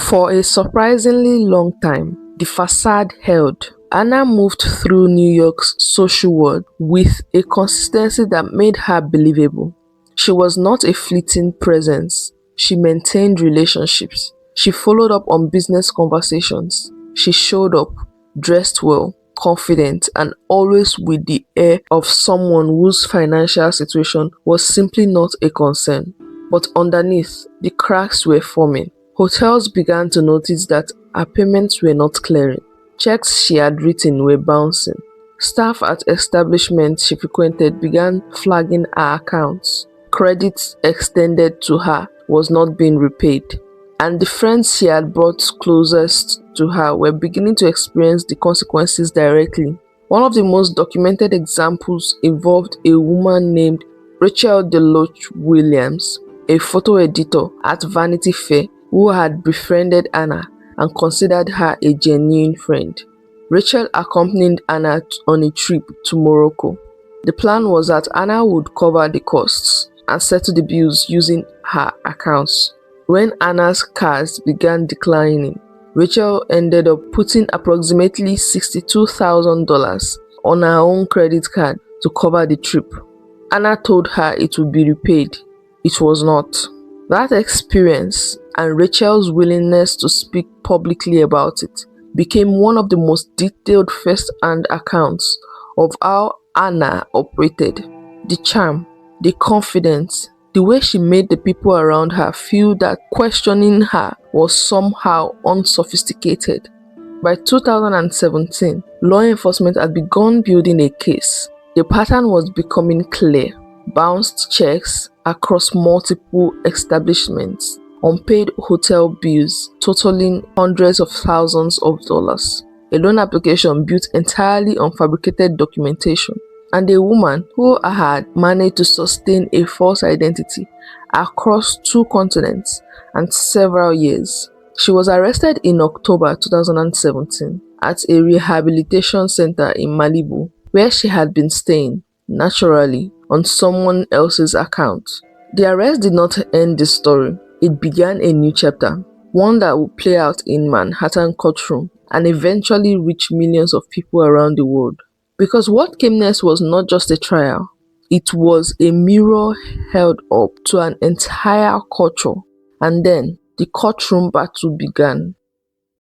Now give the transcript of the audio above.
For a surprisingly long time, the facade held. Anna moved through New York's social world with a consistency that made her believable. She was not a fleeting presence. She maintained relationships. She followed up on business conversations. She showed up, dressed well, confident, and always with the air of someone whose financial situation was simply not a concern. But underneath, the cracks were forming. Hotels began to notice that her payments were not clearing. Checks she had written were bouncing. Staff at establishments she frequented began flagging her accounts. Credit extended to her was not being repaid, and the friends she had brought closest to her were beginning to experience the consequences directly. One of the most documented examples involved a woman named Rachel Deloach Williams, a photo editor at Vanity Fair who had befriended Anna and considered her a genuine friend. Rachel accompanied Anna on a trip to Morocco. The plan was that Anna would cover the costs and settle the bills using her accounts. When Anna's cards began declining, Rachel ended up putting approximately $62,000 on her own credit card to cover the trip. Anna told her it would be repaid. It was not. That experience and Rachel's willingness to speak publicly about it became one of the most detailed first-hand accounts of how Anna operated. The charm, the confidence, the way she made the people around her feel that questioning her was somehow unsophisticated. By 2017, law enforcement had begun building a case. The pattern was becoming clear. Bounced checks across multiple establishments, unpaid hotel bills totaling hundreds of thousands of dollars, a loan application built entirely on fabricated documentation, and a woman who had managed to sustain a false identity across 2 continents and several years. She was arrested in October 2017 at a rehabilitation center in Malibu, where she had been staying, naturally, on someone else's account. The arrest did not end the story. It began a new chapter, one that would play out in Manhattan courtroom and eventually reach millions of people around the world. Because what came next was not just a trial, it was a mirror held up to an entire culture. And then the courtroom battle began.